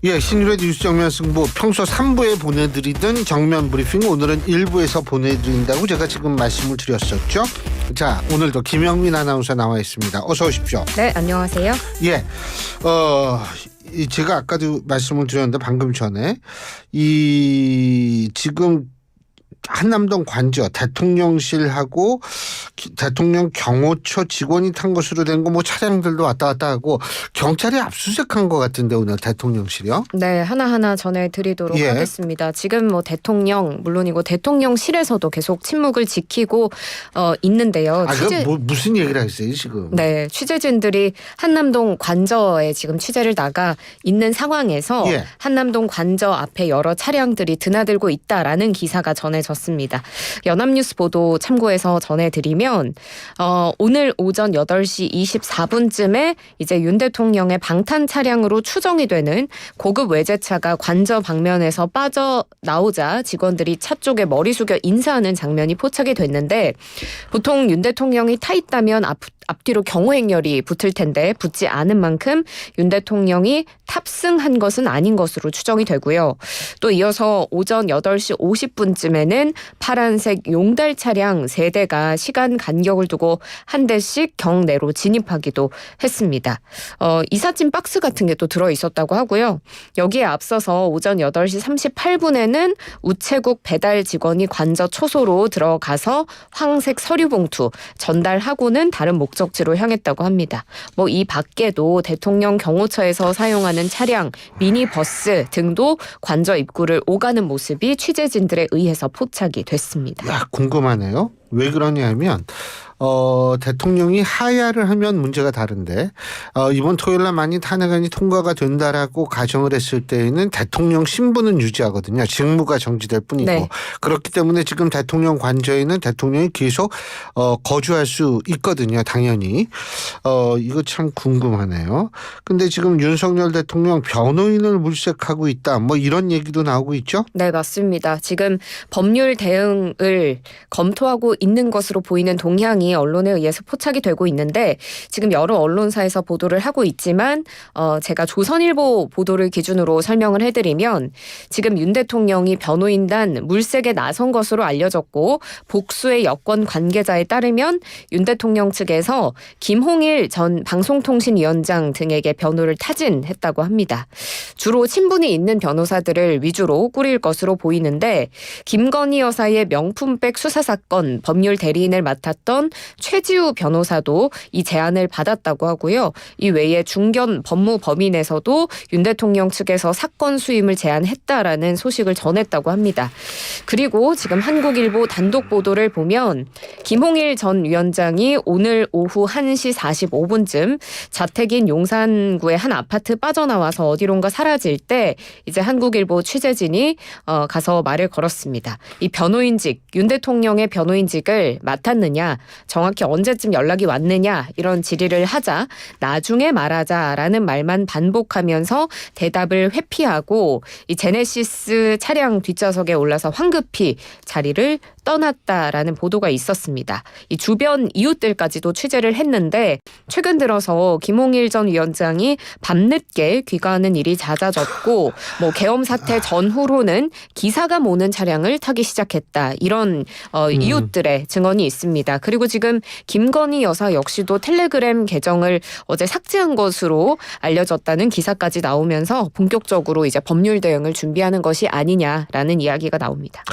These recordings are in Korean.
예, 신일의 뉴스 정면 승부 평소 3부에 보내드리던 정면 브리핑 오늘은 1부에서 보내드린다고 제가 지금 말씀을 드렸었죠. 자, 오늘도 김영민 아나운서 나와 있습니다. 어서 오십시오. 네, 안녕하세요. 예, 제가 아까도 말씀을 드렸는데 방금 전에 지금 한남동 관저 대통령실하고 대통령 경호처 직원이 탄 것으로 된 거 뭐 차량들도 왔다 갔다 하고 경찰이 압수수색한 것 같은데 오늘 대통령실이요? 네, 하나하나 전해드리도록 하겠습니다. 지금 뭐 대통령 물론이고 대통령실에서도 계속 침묵을 지키고 있는데요. 무슨 얘기를 했어요 지금? 네, 취재진들이 한남동 관저에 지금 취재를 나가 있는 상황에서 한남동 관저 앞에 여러 차량들이 드나들고 있다라는 기사가 전해졌습니다. 연합뉴스 보도 참고해서 전해드리면 오늘 오전 8시 24분쯤에 이제 윤 대통령의 방탄 차량으로 추정이 되는 고급 외제차가 관저 방면에서 빠져나오자 직원들이 차 쪽에 머리 숙여 인사하는 장면이 포착이 됐는데 보통 윤 대통령이 타 있다면 앞뒤로 경호행렬이 붙을 텐데 붙지 않은 만큼 윤 대통령이 탑승한 것은 아닌 것으로 추정이 되고요. 또 이어서 오전 8시 50분쯤에는 파란색 용달 차량 3대가 시간 간격을 두고 한 대씩 경내로 진입하기도 했습니다. 이삿짐 박스 같은 게 또 들어있었다고 하고요. 여기에 앞서서 오전 8시 38분에는 우체국 배달 직원이 관저 초소로 들어가서 황색 서류 봉투 전달하고는 다른 목적지로 향했다고 합니다. 뭐 이 밖에도 대통령 경호처에서 사용하는 차량, 미니버스 등도 관저 입구를 오가는 모습이 취재진들에 의해서 포착이 됐습니다. 야, 궁금하네요. 왜 그러냐면 대통령이 하야를 하면 문제가 다른데 이번 토요일날 만약 탄핵안이 통과가 된다라고 가정을 했을 때에는 대통령 신분은 유지하거든요. 직무가 정지될 뿐이고. 네. 그렇기 때문에 지금 대통령 관저에는 대통령이 계속 거주할 수 있거든요. 당연히. 이거 참 궁금하네요. 근데 지금 윤석열 대통령 변호인을 물색하고 있다. 뭐 이런 얘기도 나오고 있죠? 네, 맞습니다. 지금 법률 대응을 검토하고 있는 것으로 보이는 동향이 언론에 의해서 포착이 되고 있는데 지금 여러 언론사에서 보도를 하고 있지만 제가 조선일보 보도를 기준으로 설명을 해드리면 지금 윤 대통령이 변호인단 물색에 나선 것으로 알려졌고 복수의 여권 관계자에 따르면 윤 대통령 측에서 김홍일 전 방송통신위원장 등에게 변호를 타진했다고 합니다. 주로 친분이 있는 변호사들을 위주로 꾸릴 것으로 보이는데 김건희 여사의 명품백 수사 사건 법률 대리인을 맡았던 최지우 변호사도 이 제안을 받았다고 하고요. 이 외에 중견 법무법인에서도 윤 대통령 측에서 사건 수임을 제안했다라는 소식을 전했다고 합니다. 그리고 지금 한국일보 단독 보도를 보면 김홍일 전 위원장이 오늘 오후 1시 45분쯤 자택인 용산구의 한 아파트 빠져나와서 어디론가 사라질 때 이제 한국일보 취재진이 가서 말을 걸었습니다. 이 변호인직, 윤 대통령의 변호인직을 맡았느냐, 정확히 언제쯤 연락이 왔느냐 이런 질의를 하자 나중에 말하자라는 말만 반복하면서 대답을 회피하고 이 제네시스 차량 뒷좌석에 올라서 황급히 자리를 떠났다라는 보도가 있었습니다. 이 주변 이웃들까지도 취재를 했는데 최근 들어서 김홍일 전 위원장이 밤늦게 귀가하는 일이 잦아졌고 뭐 계엄 사태 전후로는 기사가 모는 차량을 타기 시작했다. 이런 이웃들의 증언이 있습니다. 그리고 지금 김건희 여사 역시도 텔레그램 계정을 어제 삭제한 것으로 알려졌다는 기사까지 나오면서 본격적으로 이제 법률 대응을 준비하는 것이 아니냐라는 이야기가 나옵니다.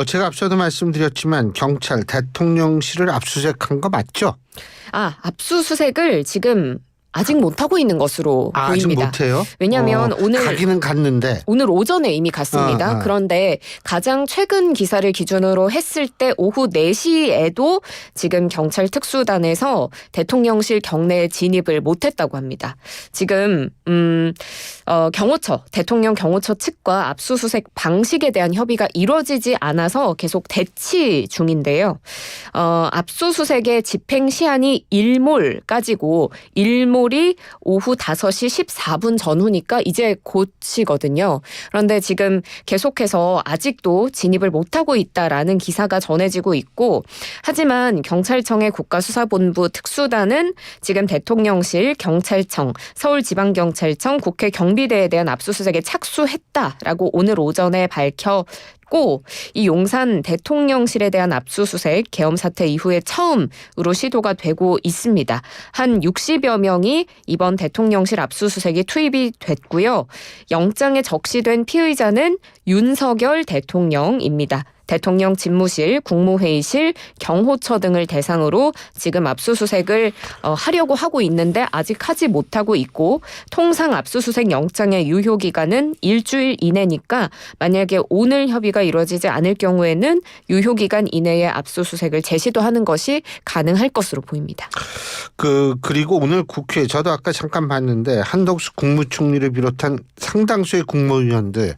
제가 앞서도 말씀드렸지만 경찰 대통령실을 압수수색한 거 맞죠? 압수수색을 지금 아직 못하고 있는 것으로 보입니다. 아직 못해요? 왜냐하면 오늘 가기는 갔는데 오늘 오전에 이미 갔습니다. 그런데 가장 최근 기사를 기준으로 했을 때 오후 4시에도 지금 경찰 특수단에서 대통령실 경내에 진입을 못했다고 합니다. 지금 경호처, 대통령 경호처 측과 압수수색 방식에 대한 협의가 이루어지지 않아서 계속 대치 중인데요. 압수수색의 집행 시한이 일몰까지고 일몰 일몰이 오후 5시 14분 전후니까 이제 곧이거든요. 그런데 지금 계속해서 아직도 진입을 못하고 있다라는 기사가 전해지고 있고, 하지만 경찰청의 국가수사본부 특수단은 지금 대통령실, 경찰청, 서울지방경찰청, 국회 경비대에 대한 압수수색에 착수했다라고 오늘 오전에 밝혔고, 이 용산 대통령실에 대한 압수수색 계엄 사태 이후에 처음으로 시도가 되고 있습니다. 한 60여 명이 이번 대통령실 압수수색이 투입이 됐고요. 영장에 적시된 피의자는 윤석열 대통령입니다. 대통령 집무실, 국무회의실, 경호처 등을 대상으로 지금 압수수색을 하려고 하고 있는데 아직 하지 못하고 있고, 통상 압수수색 영장의 유효기간은 일주일 이내니까 만약에 오늘 협의가 이루어지지 않을 경우에는 유효기간 이내에 압수수색을 재시도 하는 것이 가능할 것으로 보입니다. 그리고 오늘 국회 저도 아까 잠깐 봤는데 한덕수 국무총리를 비롯한 상당수의 국무위원들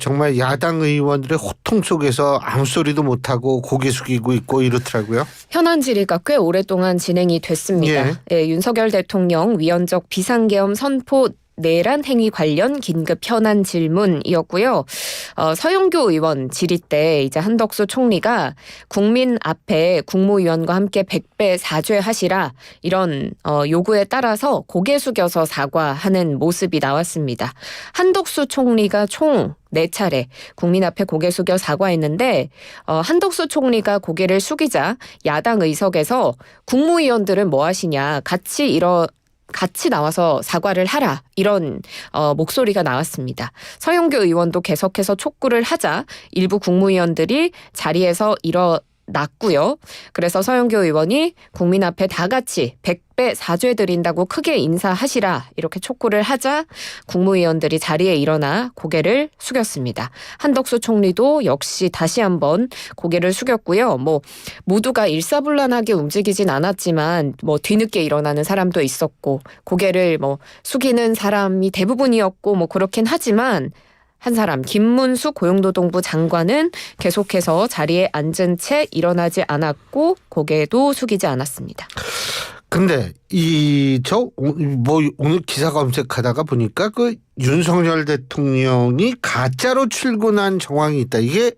정말 야당 의원들의 호통 속에서 아무 소리도 못하고 고개 숙이고 있고 이렇더라고요. 현안 질의가 꽤 오랫동안 진행이 됐습니다. 예, 윤석열 대통령 위헌적 비상계엄 선포 내란 행위 관련 긴급 현안 질문이었고요. 서영교 의원 질의 때 이제 한덕수 총리가 국민 앞에 국무위원과 함께 100배 사죄하시라, 이런 요구에 따라서 고개 숙여서 사과하는 모습이 나왔습니다. 한덕수 총리가 총 4차례 국민 앞에 고개 숙여 사과했는데, 한덕수 총리가 고개를 숙이자 야당 의석에서 국무위원들은 뭐 하시냐, 같이 나와서 사과를 하라, 이런 목소리가 나왔습니다. 서영교 의원도 계속해서 촉구를 하자 일부 국무위원들이 자리에서 일어났고요. 그래서 서영교 의원이 국민 앞에 다 같이 100배 사죄드린다고 크게 인사하시라, 이렇게 촉구를 하자 국무위원들이 자리에 일어나 고개를 숙였습니다. 한덕수 총리도 역시 다시 한번 고개를 숙였고요. 모두가 일사불란하게 움직이진 않았지만 뒤늦게 일어나는 사람도 있었고 고개를 숙이는 사람이 대부분이었고 그렇긴 하지만, 한 사람 김문수 고용노동부 장관은 계속해서 자리에 앉은 채 일어나지 않았고 고개도 숙이지 않았습니다. 근데 오늘 기사 검색하다가 보니까 윤석열 대통령이 가짜로 출근한 정황이 있다. 이게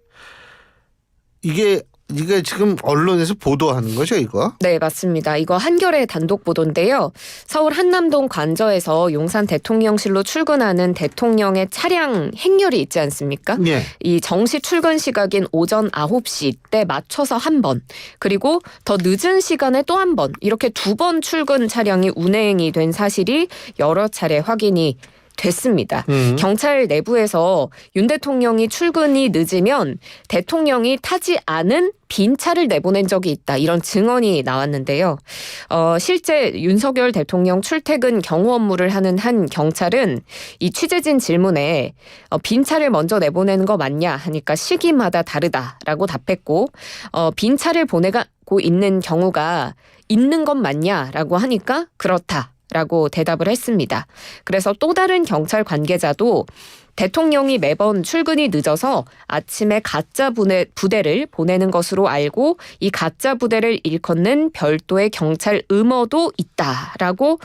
지금 언론에서 보도하는 거죠, 이거? 네, 맞습니다. 이거 한겨레 단독 보도인데요. 서울 한남동 관저에서 용산 대통령실로 출근하는 대통령의 차량 행렬이 있지 않습니까? 예. 이 정시 출근 시각인 오전 9시 때 맞춰서 한 번, 그리고 더 늦은 시간에 또 한 번, 이렇게 2번 출근 차량이 운행이 된 사실이 여러 차례 확인이 됐습니다. 경찰 내부에서 윤 대통령이 출근이 늦으면 대통령이 타지 않은 빈 차를 내보낸 적이 있다, 이런 증언이 나왔는데요. 실제 윤석열 대통령 출퇴근 경호 업무를 하는 한 경찰은 이 취재진 질문에 빈 차를 먼저 내보내는 거 맞냐 하니까 시기마다 다르다라고 답했고, 빈 차를 보내고 있는 경우가 있는 건 맞냐라고 하니까 그렇다 라고 대답을 했습니다. 그래서 또 다른 경찰 관계자도 대통령이 매번 출근이 늦어서 아침에 가짜 부대를 보내는 것으로 알고 이 가짜 부대를 일컫는 별도의 경찰 음어도 있다라고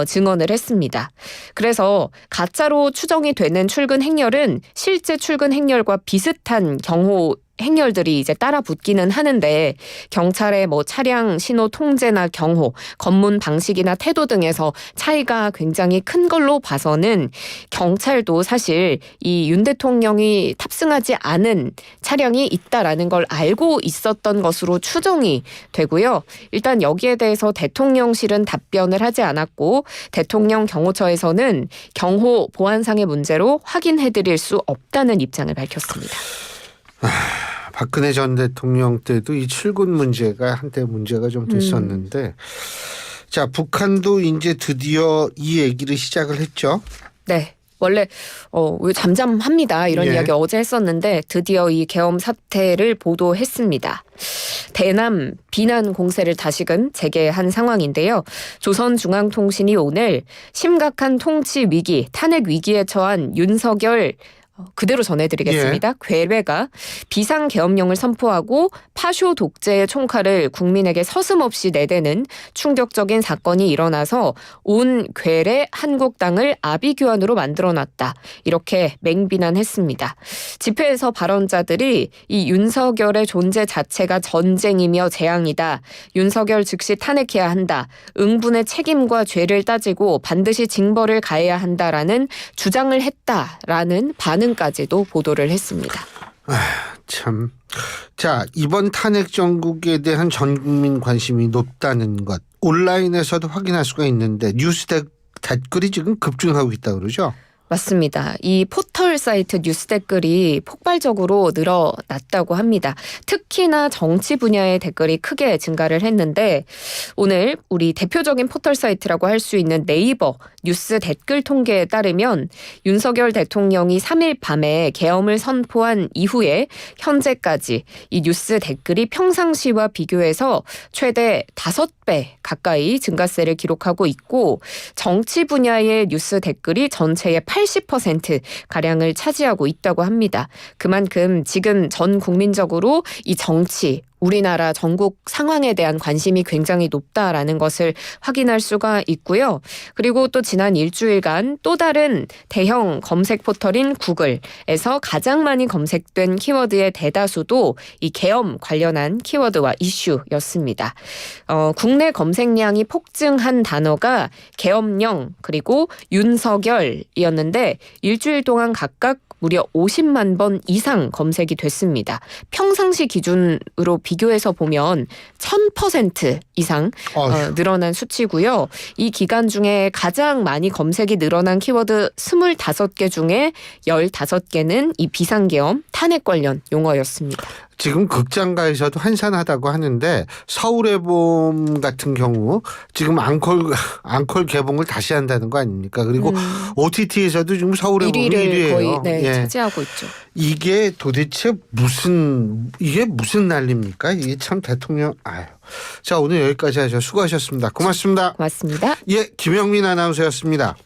증언을 했습니다. 그래서 가짜로 추정이 되는 출근 행렬은 실제 출근 행렬과 비슷한 경호 행렬들이 이제 따라 붙기는 하는데, 경찰의 차량 신호 통제나 경호, 검문 방식이나 태도 등에서 차이가 굉장히 큰 걸로 봐서는 경찰도 사실 이 윤 대통령이 탑승하지 않은 차량이 있다라는 걸 알고 있었던 것으로 추정이 되고요. 일단 여기에 대해서 대통령실은 답변을 하지 않았고, 대통령 경호처에서는 경호 보안상의 문제로 확인해드릴 수 없다는 입장을 밝혔습니다. 박근혜 전 대통령 때도 이 출근 문제가 한때 문제가 좀 됐었는데, 자, 북한도 이제 드디어 이 얘기를 시작을 했죠. 네. 원래 왜 잠잠합니다, 이런 예. 이야기 어제 했었는데 드디어 이 계엄 사태를 보도했습니다. 대남 비난 공세를 다시금 재개한 상황인데요. 조선중앙통신이 오늘 심각한 통치 위기, 탄핵 위기에 처한 윤석열 그대로 전해드리겠습니다. 괴뢰가 비상계엄령을 선포하고 파쇼 독재의 총칼을 국민에게 서슴없이 내대는 충격적인 사건이 일어나서 온 괴뢰 한국당을 아비규환으로 만들어놨다. 이렇게 맹비난했습니다. 집회에서 발언자들이 이 윤석열의 존재 자체가 전쟁이며 재앙이다. 윤석열 즉시 탄핵해야 한다. 응분의 책임과 죄를 따지고 반드시 징벌을 가해야 한다라는 주장을 했다라는 반응까지도 보도를 했습니다. 참. 자, 이번 탄핵 정국에 대한 전 국민 관심이 높다는 것 온라인에서도 확인할 수가 있는데 뉴스 댓글이 지금 급증하고 있다고 그러죠? 맞습니다. 이 포털 사이트 뉴스 댓글이 폭발적으로 늘어났다고 합니다. 특히나 정치 분야의 댓글이 크게 증가를 했는데 오늘 우리 대표적인 포털 사이트라고 할 수 있는 네이버 뉴스 댓글 통계에 따르면 윤석열 대통령이 3일 밤에 계엄을 선포한 이후에 현재까지 이 뉴스 댓글이 평상시와 비교해서 최대 5배 가까이 증가세를 기록하고 있고 정치 분야의 뉴스 댓글이 전체의 80%가량을 차지하고 있다고 합니다. 그만큼 지금 전 국민적으로 이 정치, 우리나라 전국 상황에 대한 관심이 굉장히 높다라는 것을 확인할 수가 있고요. 그리고 또 지난 일주일간 또 다른 대형 검색 포털인 구글에서 가장 많이 검색된 키워드의 대다수도 이 계엄 관련한 키워드와 이슈였습니다. 국내 검색량이 폭증한 단어가 계엄령 그리고 윤석열이었는데 일주일 동안 각각 무려 50만 번 이상 검색이 됐습니다. 평상시 기준으로 비교해서 보면 1000% 이상 늘어난 수치고요. 이 기간 중에 가장 많이 검색이 늘어난 키워드 25개 중에 15개는 이 비상계엄 탄핵 관련 용어였습니다. 지금 극장가에서도 한산하다고 하는데 서울의 봄 같은 경우 지금 앙콜 개봉을 다시 한다는 거 아닙니까? 그리고 OTT에서도 지금 서울의 봄이 1위예요. 거의 차지하고 있죠. 이게 도대체 무슨 난리입니까? 이게 참 대통령 자, 오늘 여기까지 하셔. 수고하셨습니다. 고맙습니다. 고맙습니다. 예, 김영민 아나운서였습니다.